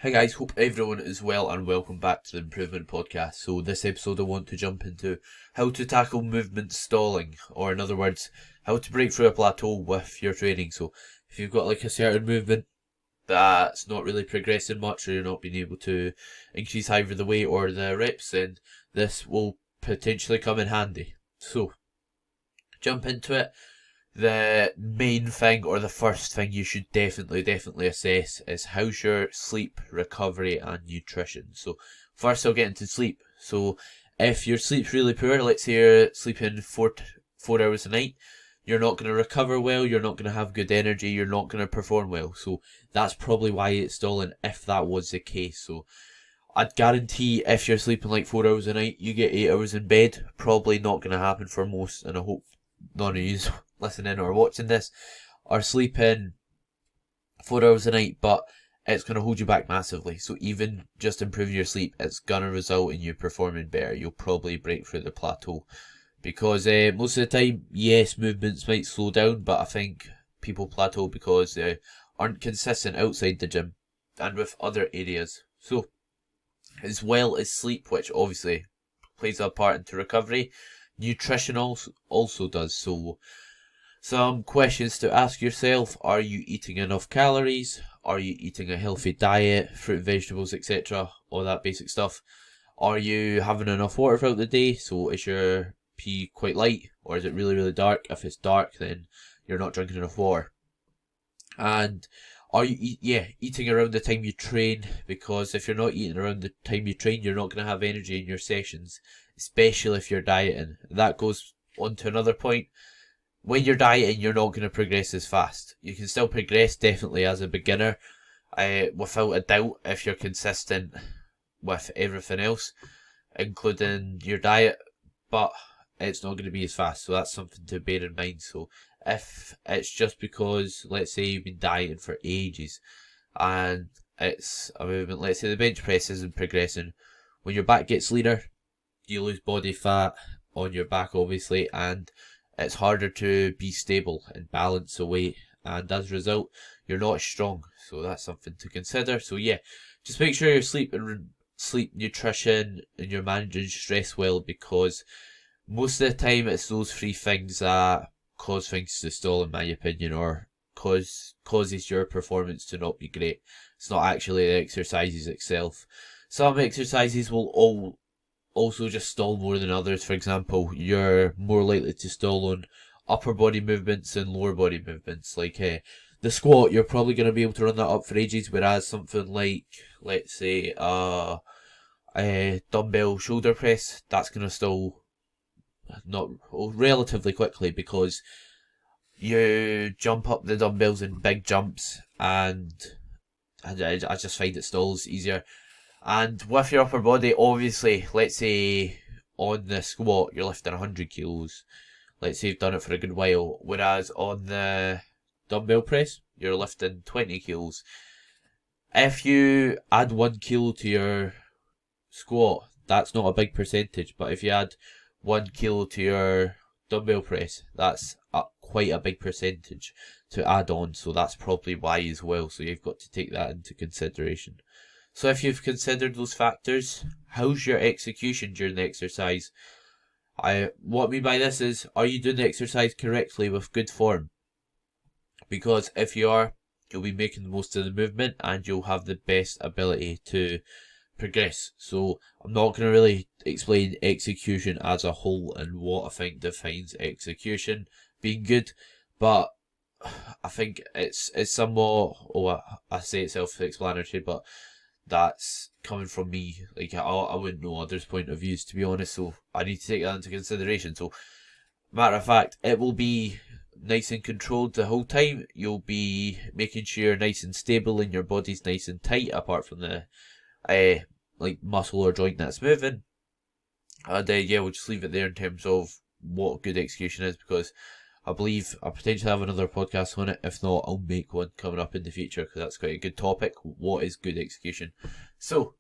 Hi guys, hope everyone is well and welcome back to the Improvement Podcast. So this episode I want to jump into how to tackle movement stalling, or in other words, how to break through a plateau with your training. So if you've got like a certain movement that's not really progressing much, or you're not being able to increase either the weight or the reps, then this will potentially come in handy. So jump into it. The main thing, or the first thing you should definitely assess is how's your sleep, recovery and nutrition. So first I'll get into sleep. So if your sleep's really poor, let's say you're sleeping 4 hours a night, you're not going to recover well, you're not going to have good energy, you're not going to perform well. So that's probably why it's stalling, if that was the case. So I'd guarantee if you're sleeping like 4 hours a night, you get 8 hours in bed. Probably not going to happen for most, and I hope none of you listening or watching this are sleeping 4 hours a night, but it's going to hold you back massively. So even just improving your sleep, it's going to result in you performing better. You'll probably break through the plateau because most of the time, yes, movements might slow down, but I think people plateau because they aren't consistent outside the gym and with other areas. So as well as sleep, which obviously plays a part into recovery, nutrition also does. So some questions to ask yourself: are you eating enough calories? Are you eating a healthy diet, fruit, vegetables, etc.? All that basic stuff. Are you having enough water throughout the day? So is your pee quite light, or is it really dark? If it's dark, then you're not drinking enough water. And are you eating around the time you train? Because if you're not eating around the time you train, you're not going to have energy in your sessions, especially if you're dieting. That goes on to another point. When you're dieting, you're not going to progress as fast. You can still progress definitely as a beginner, without a doubt, if you're consistent with everything else, including your diet, but it's not going to be as fast. So that's something to bear in mind. So if it's just because, let's say you've been dieting for ages and it's a movement, let's say the bench press isn't progressing, when your back gets leaner, you lose body fat on your back obviously, and it's harder to be stable and balance the weight, and as a result, you're not as strong. So that's something to consider. So yeah, just make sure you're sleep, nutrition, and you're managing stress well, because most of the time it's those three things that cause things to stall, in my opinion, or causes your performance to not be great. It's not actually the exercises itself. Some exercises will also just stall more than others. For example, you're more likely to stall on upper body movements and lower body movements. Like the squat, you're probably going to be able to run that up for ages, whereas something like, let's say, a dumbbell shoulder press, that's going to stall not relatively quickly, because you jump up the dumbbells in big jumps, and I just find it stalls easier. And with your upper body, obviously, let's say on the squat you're lifting 100 kilos. Let's say you've done it for a good while. Whereas on the dumbbell press, you're lifting 20 kilos. If you add 1 kilo to your squat, that's not a big percentage. But if you add 1 kilo to your dumbbell press, that's quite a big percentage to add on. So that's probably why as well. So you've got to take that into consideration. So if you've considered those factors, how's your execution during the exercise? What I mean by this is, are you doing the exercise correctly with good form? Because if you are, you'll be making the most of the movement and you'll have the best ability to progress. So I'm not going to really explain execution as a whole and what I think defines execution being good, but I think it's somewhat, I say it's self-explanatory, but that's coming from me. Like, I wouldn't know others' point of views, to be honest, so I need to take that into consideration. So, matter of fact, it will be nice and controlled the whole time. You'll be making sure you're nice and stable and your body's nice and tight, apart from the like muscle or joint that's moving. And yeah, we'll just leave it there in terms of what good execution is, because I believe I potentially have another podcast on it. If not, I'll make one coming up in the future, because that's quite a good topic. What is good execution? So,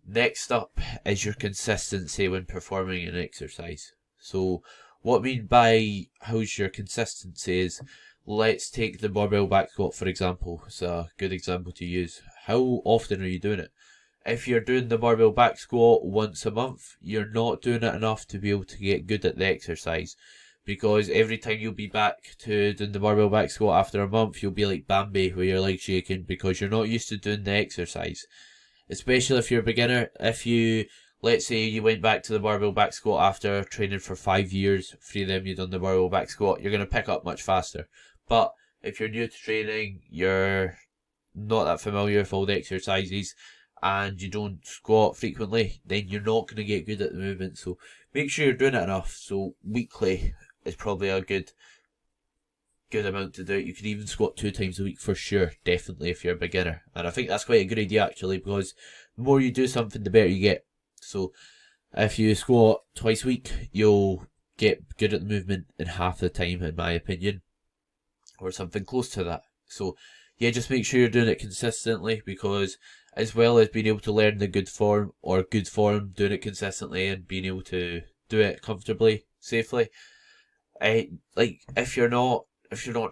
next up is your consistency when performing an exercise. So, what I mean by how's your consistency is, let's take the barbell back squat for example. It's a good example to use. how often are you doing it? If you're doing the barbell back squat once a month, you're not doing it enough to be able to get good at the exercise. Because every time you'll be back to doing the barbell back squat after a month, you'll be like Bambi with your legs shaking because you're not used to doing the exercise. Especially if you're a beginner. If you, let's say you went back to the barbell back squat after training for 5 years, 3 of them you've done the barbell back squat, you're going to pick up much faster. But if you're new to training, you're not that familiar with all the exercises, and you don't squat frequently, then you're not going to get good at the movement. So make sure you're doing it enough. So weekly is probably a good amount to do it. You can even squat 2 times a week for sure, definitely, if you're a beginner. And I think that's quite a good idea actually, because the more you do something, the better you get. So if you squat twice a week, you'll get good at the movement in half the time, in my opinion, or something close to that. So yeah, just make sure you're doing it consistently, because as well as being able to learn the good form, doing it consistently and being able to do it comfortably, safely, like if you're not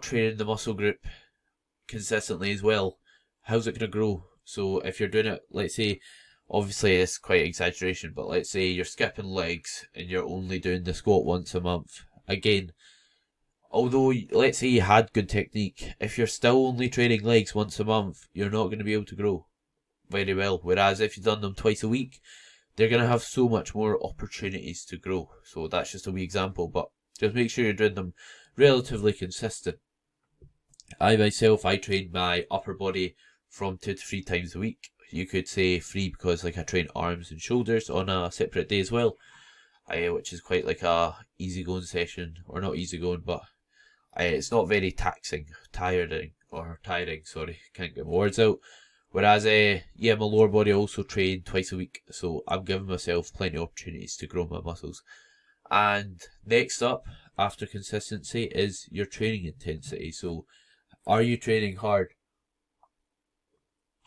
training the muscle group consistently as well, how's it going to grow? So if you're doing it, let's say, obviously it's quite exaggeration, but let's say you're skipping legs and you're only doing the squat once a month. Again, although let's say you had good technique, if you're still only training legs once a month, you're not going to be able to grow very well. Whereas if you've done them twice a week, they're going to have so much more opportunities to grow. So that's just a wee example, but just make sure you're doing them relatively consistent. I myself, I train my upper body from 2 to 3 times a week. You could say 3 because like I train arms and shoulders on a separate day as well, which is quite like a easygoing session, or not easygoing, but it's not very tiring, sorry, can't get my words out. Whereas, my lower body I also train twice a week, so I'm giving myself plenty of opportunities to grow my muscles. And next up, after consistency, is your training intensity. So, are you training hard?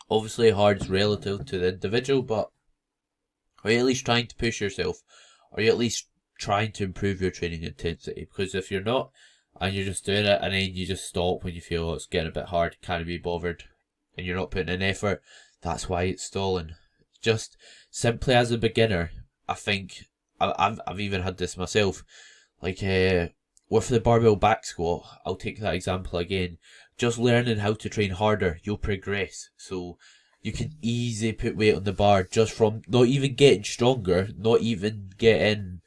Obviously, hard is relative to the individual, but are you at least trying to push yourself? Are you at least trying to improve your training intensity? Because if you're not, and you're just doing it, and then you just stop when you feel it's getting a bit hard, can't be bothered, and you're not putting in effort, that's why it's stalling. Just simply as a beginner, I think, I've even had this myself, like with the barbell back squat, I'll take that example again, just learning how to train harder, you'll progress. So you can easily put weight on the bar just from not even getting stronger, not even getting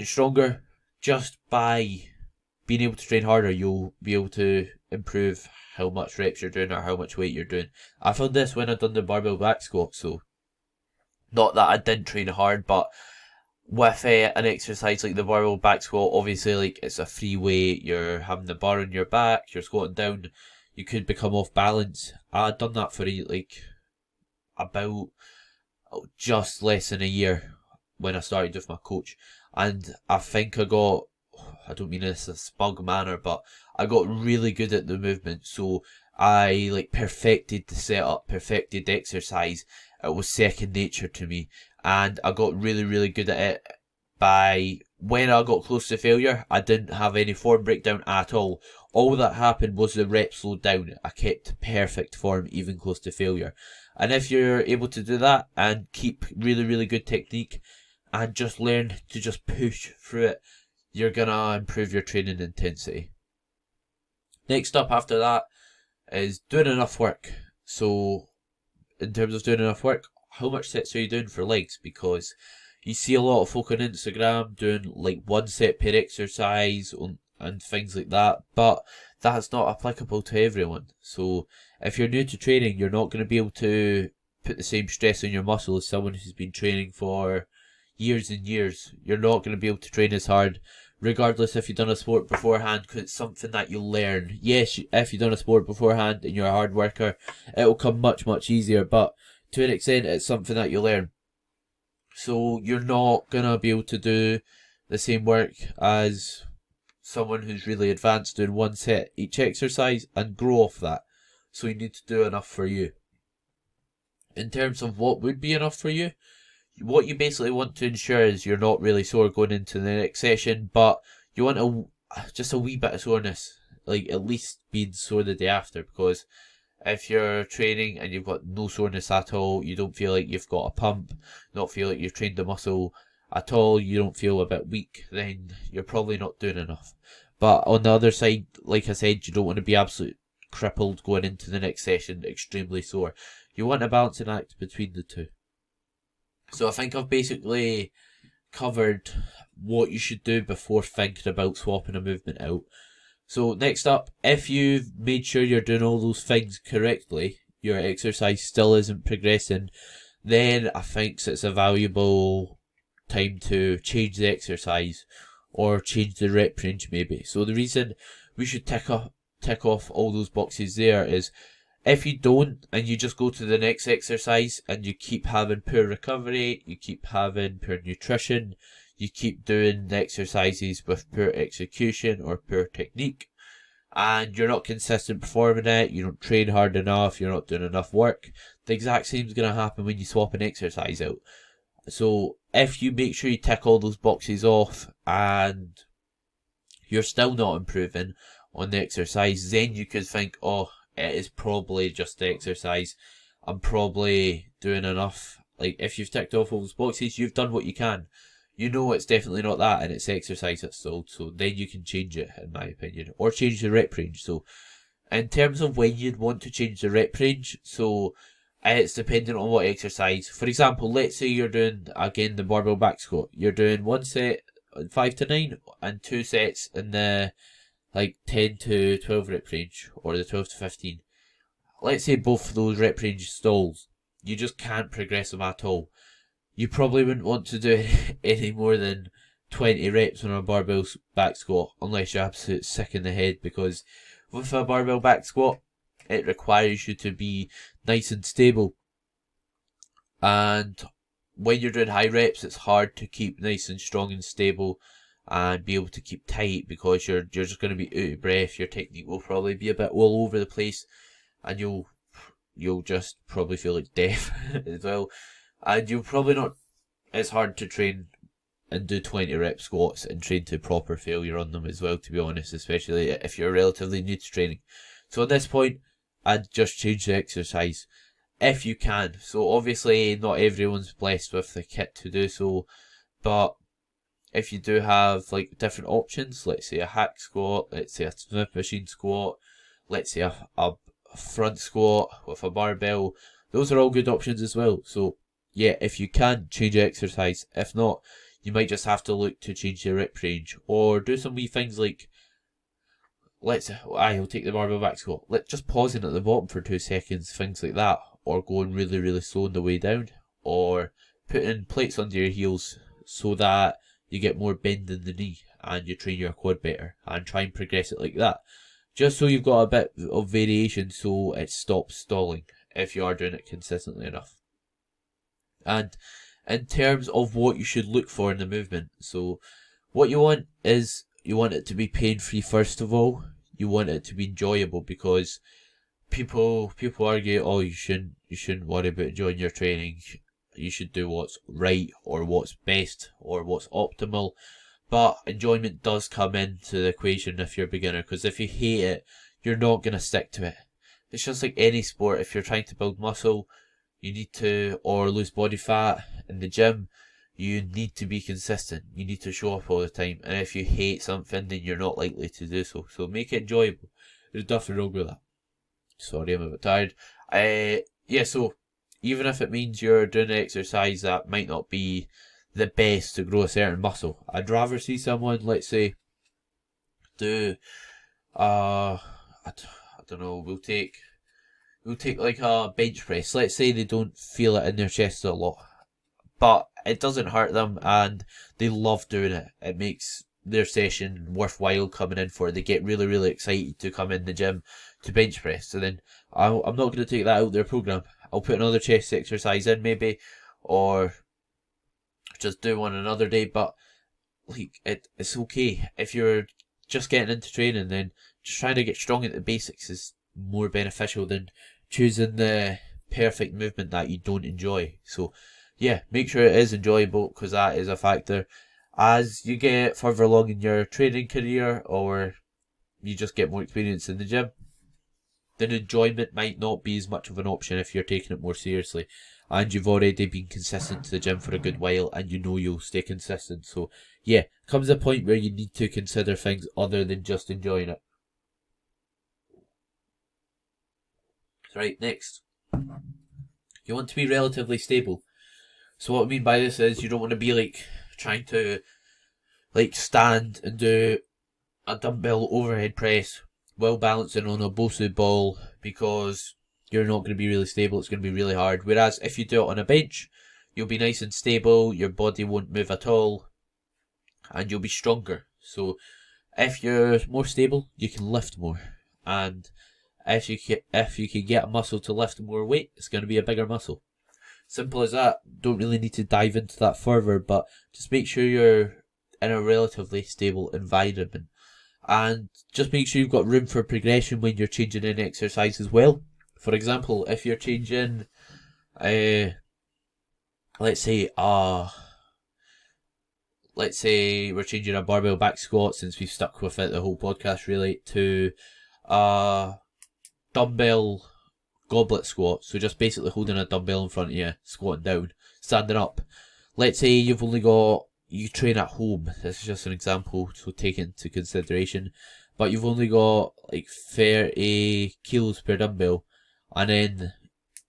stronger, just by being able to train harder, you'll be able to improve how much reps you're doing or how much weight you're doing. I found this when I done the barbell back squat, so not that I didn't train hard, but with an exercise like the barbell back squat, obviously like it's a free weight, you're having the bar on your back, you're squatting down, you could become off balance. I'd done that for about just less than a year when I started with my coach, and I think I don't mean this in a smug manner, but I got really good at the movement. So I like perfected the setup, perfected the exercise. It was second nature to me, and I got really, really good at it. By when I got close to failure, I didn't have any form breakdown at all. All that happened was the reps slowed down. I kept perfect form, even close to failure. And if you're able to do that and keep really, really good technique, and just learn to just push through it, you're gonna improve your training intensity. Next up after that is doing enough work. So in terms of doing enough work, how much sets are you doing for legs? Because you see a lot of folk on Instagram doing like 1 set per exercise and things like that, but that's not applicable to everyone. So if you're new to training, you're not going to be able to put the same stress on your muscle as someone who's been training for years and years. You're not going to be able to train as hard, regardless if you've done a sport beforehand, because it's something that you'll learn. Yes, if you've done a sport beforehand and you're a hard worker, it'll come much, much easier, but to an extent, it's something that you learn. So you're not going to be able to do the same work as someone who's really advanced doing 1 set each exercise and grow off that. So you need to do enough for you. In terms of what would be enough for you, what you basically want to ensure is you're not really sore going into the next session, but you want just a wee bit of soreness, like at least being sore the day after, because If you're training and you've got no soreness at all, you don't feel like you've got a pump, not feel like you've trained the muscle at all, you don't feel a bit weak, then you're probably not doing enough. But on the other side, like I said, you don't want to be absolute crippled going into the next session, extremely sore. You want a balancing act between the two. So I think I've basically covered what you should do before thinking about swapping a movement out. So next up, if you've made sure you're doing all those things correctly, your exercise still isn't progressing, then I think it's a valuable time to change the exercise or change the rep range maybe. So the reason we should tick off all those boxes there is if you don't and you just go to the next exercise and you keep having poor recovery, you keep having poor nutrition, you keep doing the exercises with poor execution or poor technique, and you're not consistent performing it, you don't train hard enough, you're not doing enough work, the exact same is going to happen when you swap an exercise out. So if you make sure you tick all those boxes off and you're still not improving on the exercise, then you could think, oh, it is probably just the exercise. I'm probably doing enough. Like, if you've ticked off all those boxes, you've done what you can. You know it's definitely not that, and it's exercise that's sold, so then you can change it, in my opinion. Or change the rep range. So, in terms of when you'd want to change the rep range, so it's dependent on what exercise. For example, let's say you're doing, again, the barbell back squat. You're doing one set 5 to 9 and 2 sets in the 10 to 12 rep range, or the 12 to 15. Let's say both of those rep range stalls. You just can't progress them at all. You probably wouldn't want to do any more than 20 reps on a barbell back squat unless you're absolutely sick in the head, because with a barbell back squat, it requires you to be nice and stable. And when you're doing high reps, it's hard to keep nice and strong and stable and be able to keep tight, because you're just going to be out of breath. Your technique will probably be a bit all over the place, and you'll just probably feel like death as well. And you'll probably not. It's hard to train and do 20 rep squats and train to proper failure on them as well, to be honest, especially if you're relatively new to training. So at this point, I'd just change the exercise if you can. So obviously not everyone's blessed with the kit to do so, but if you do have different options, let's say a hack squat, let's say a Smith machine squat, let's say a front squat with a barbell, those are all good options as well. So yeah, if you can, change the exercise. If not, you might just have to look to change the rep range, or do some wee things like, I'll take the barbell back squat. Just pausing at the bottom for 2 seconds, things like that, or going really, really slow on the way down, or putting plates under your heels so that you get more bend in the knee and you train your quad better, and try and progress it like that. Just so you've got a bit of variation so it stops stalling if you are doing it consistently enough. And in terms of what you should look for in the movement, so what you want is, you want it to be pain-free first of all. You want it to be enjoyable, because people argue, oh, you shouldn't worry about enjoying your training. You should do what's right, or what's best, or what's optimal. But enjoyment does come into the equation if you're a beginner, because if you hate it, you're not going to stick to it. It's just like any sport. If you're trying to build muscle, you need to, or lose body fat in the gym, you need to be consistent. You need to show up all the time. And if you hate something, then you're not likely to do so. So make it enjoyable. There's nothing wrong with that. Sorry, I'm a bit tired. So even if it means you're doing an exercise that might not be the best to grow a certain muscle, I'd rather see someone, let's say, do, I don't know, we'll take like a bench press. Let's say they don't feel it in their chest a lot, but it doesn't hurt them and they love doing it. It makes their session worthwhile coming in for. They get really, really excited to come in the gym to bench press. So then I'm not going to take that out of their program. I'll put another chest exercise in maybe, or just do one another day. But it's okay if you're just getting into training. Then just trying to get strong at the basics is more beneficial than choosing the perfect movement that you don't enjoy. So yeah, make sure it is enjoyable, because that is a factor. As you get further along in your training career, or you just get more experience in the gym, then enjoyment might not be as much of an option if you're taking it more seriously. And you've already been consistent to the gym for a good while and you know you'll stay consistent. So yeah, comes a point where you need to consider things other than just enjoying it. Right, next. You want to be relatively stable. So what I mean by this is you don't want to be like trying to like stand and do a dumbbell overhead press while balancing on a BOSU ball, because you're not going to be really stable. It's going to be really hard. Whereas if you do it on a bench, you'll be nice and stable, your body won't move at all, and you'll be stronger. So if you're more stable, you can lift more. And if you can get a muscle to lift more weight, it's going to be a bigger muscle. Simple as that. Don't really need to dive into that further, but just make sure you're in a relatively stable environment. And just make sure you've got room for progression when you're changing in exercise as well. For example, if you're changing, let's say we're changing a barbell back squat, since we've stuck with it the whole podcast really, to dumbbell goblet squat. So just basically holding a dumbbell in front of you, squatting down, standing up. Let's say you train at home. This is just an example, so take it into consideration. But you've only got like 30 kilos per dumbbell, and then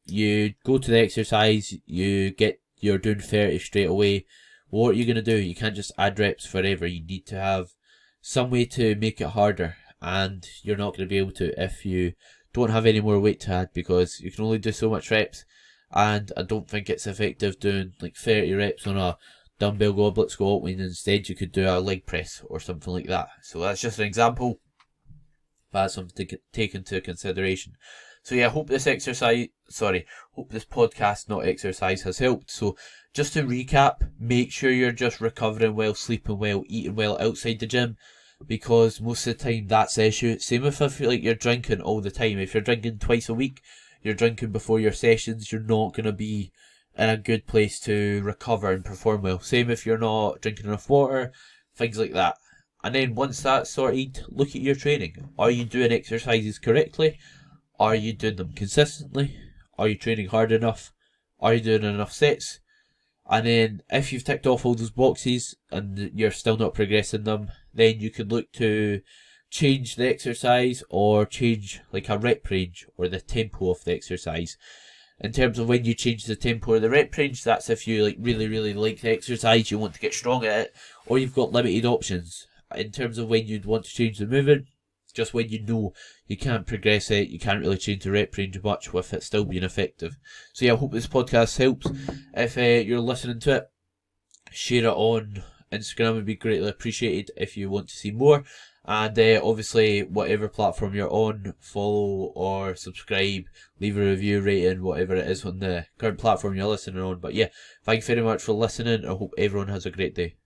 you go to the exercise, you're doing 30 straight away. What are you going to do? You can't just add reps forever. You need to have some way to make it harder, and you're not going to be able to if you don't have any more weight to add, because you can only do so much reps, and I don't think it's effective doing like 30 reps on a dumbbell goblet squat when instead you could do a leg press or something like that. So that's just an example, but that's something to take into consideration. So yeah, hope this podcast, not exercise, has helped. So just to recap, make sure you're just recovering well, sleeping well, eating well outside the gym, because most of the time that's the issue. Same if you're drinking all the time. If you're drinking twice a week, you're drinking before your sessions, you're not going to be in a good place to recover and perform well. Same if you're not drinking enough water, things like that. And then once that's sorted, look at your training. Are you doing exercises correctly? Are you doing them consistently? Are you training hard enough? Are you doing enough sets? And then if you've ticked off all those boxes and you're still not progressing them, then you can look to change the exercise or change like a rep range or the tempo of the exercise. In terms of when you change the tempo or the rep range, that's if you like really like the exercise, you want to get strong at it, or you've got limited options. In terms of when you'd want to change the movement, just when you know you can't progress it, you can't really change the rep range much with it still being effective. So yeah, I hope this podcast helps. If you're listening to it, share it on Instagram, would be greatly appreciated if you want to see more. And obviously, whatever platform you're on, follow or subscribe, leave a review, rating, whatever it is on the current platform you're listening on. But yeah, thank you very much for listening. I hope everyone has a great day.